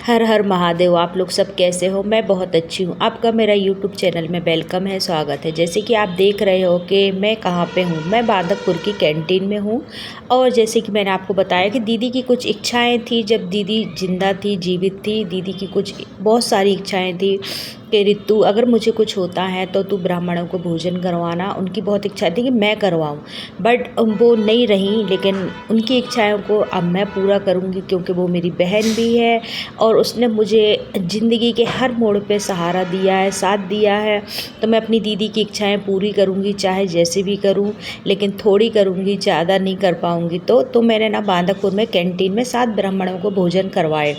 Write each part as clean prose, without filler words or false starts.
हर हर महादेव। आप लोग सब कैसे हो? मैं बहुत अच्छी हूँ। आपका मेरा यूट्यूब चैनल में वेलकम है, स्वागत है। जैसे कि आप देख रहे हो कि मैं कहाँ पे हूँ, मैं बांदकपुर की कैंटीन में हूँ। और जैसे कि मैंने आपको बताया कि दीदी की कुछ इच्छाएं थी, जब दीदी जिंदा थी, जीवित थी, दीदी की कुछ बहुत सारी इच्छाएं थी कि रितु अगर मुझे कुछ होता है तो तू ब्राह्मणों को भोजन करवाना। उनकी बहुत इच्छा थी कि मैं करवाऊँ, बट वो नहीं रही, लेकिन उनकी इच्छाओं को अब मैं पूरा करूँगी, क्योंकि वो मेरी बहन भी है और उसने मुझे ज़िंदगी के हर मोड़ पे सहारा दिया है, साथ दिया है। तो मैं अपनी दीदी की इच्छाएं पूरी करूँगी, चाहे जैसे भी करूँ, लेकिन थोड़ी करूँगी, ज़्यादा नहीं कर पाऊँगी। तो मैंने ना बांदकपुर में कैंटीन में 7 ब्राह्मणों को भोजन करवाए।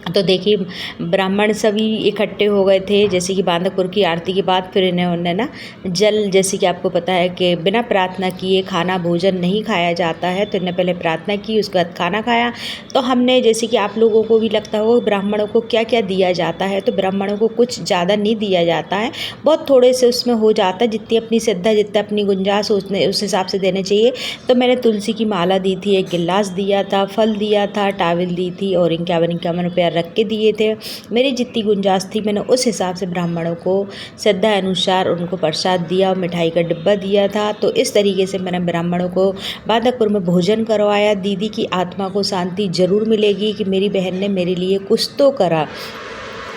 तो देखिए, ब्राह्मण सभी इकट्ठे हो गए थे। जैसे कि बांदकपुर की आरती के बाद फिर उन्होंने ना जल, जैसे कि आपको पता है कि बिना प्रार्थना किए खाना भोजन नहीं खाया जाता है, तो इन्हें पहले प्रार्थना की, उसके बाद खाना खाया। तो हमने, जैसे कि आप लोगों को भी लगता हो ब्राह्मणों को क्या क्या दिया जाता है, तो ब्राह्मणों को कुछ ज़्यादा नहीं दिया जाता है, बहुत थोड़े से उसमें हो जाता है, जितनी अपनी श्रद्धा, जितना अपनी गुंजाइश उस हिसाब से देने चाहिए। तो मैंने तुलसी की माला दी थी, एक गिलास दिया था, फल दिया था, टावल दी थी और 51 रुपया रख के दिए थे। मेरी जितनी गुंजाइश थी मैंने उस हिसाब से ब्राह्मणों को श्रद्धा अनुसार उनको प्रसाद दिया और मिठाई का डिब्बा दिया था। तो इस तरीके से मैंने ब्राह्मणों को बांदकपुर में भोजन करवाया। दीदी की आत्मा को शांति जरूर मिलेगी कि मेरी बहन ने मेरे लिए कुछ तो करा।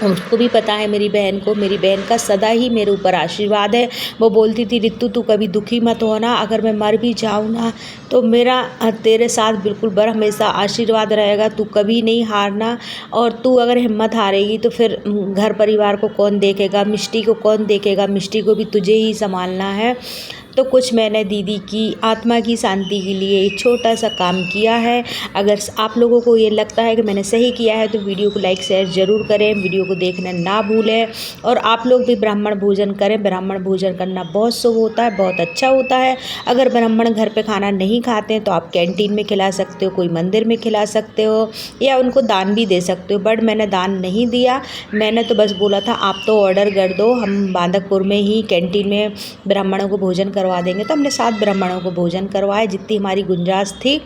उसको भी पता है, मेरी बहन का सदा ही मेरे ऊपर आशीर्वाद है। वो बोलती थी, रितु तू कभी दुखी मत होना, अगर मैं मर भी जाऊँ ना तो मेरा तेरे साथ बिल्कुल बर हमेशा आशीर्वाद रहेगा, तू कभी नहीं हारना। और तू अगर हिम्मत हारेगी तो फिर घर परिवार को कौन देखेगा, मिष्टी को कौन देखेगा, मिष्टी को भी तुझे ही संभालना है। तो कुछ मैंने दीदी की आत्मा की शांति के लिए एक छोटा सा काम किया है। अगर आप लोगों को ये लगता है कि मैंने सही किया है तो वीडियो को लाइक शेयर ज़रूर करें, वीडियो को देखना ना भूलें। और आप लोग भी ब्राह्मण भोजन करें। ब्राह्मण भोजन करना बहुत शुभ होता है, बहुत अच्छा होता है। अगर ब्राह्मण घर पे खाना नहीं खाते हैं तो आप कैंटीन में खिला सकते हो, कोई मंदिर में खिला सकते हो, या उनको दान भी दे सकते हो। बट मैंने दान नहीं दिया, मैंने तो बस बोला था आप तो ऑर्डर कर दो, हम बांदकपुर में ही कैंटीन में ब्राह्मणों को भोजन करवा देंगे। तो हमने 7 ब्राह्मणों को भोजन करवाया, जितनी हमारी गुंजाइश थी।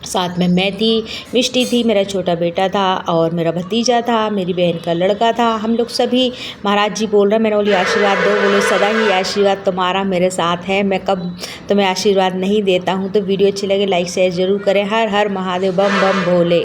साथ में मैं थी, मिष्टी थी, मेरा छोटा बेटा था और मेरा भतीजा था, मेरी बहन का लड़का था। हम लोग सभी, महाराज जी बोल रहे, मैंने बोली आशीर्वाद दो, बोले सदा ही आशीर्वाद तुम्हारा मेरे साथ है, मैं कब तुम्हें आशीर्वाद नहीं देता हूँ। तो वीडियो अच्छी लगे लाइक शेयर ज़रूर करें। हर हर महादेव, बम बम भोले।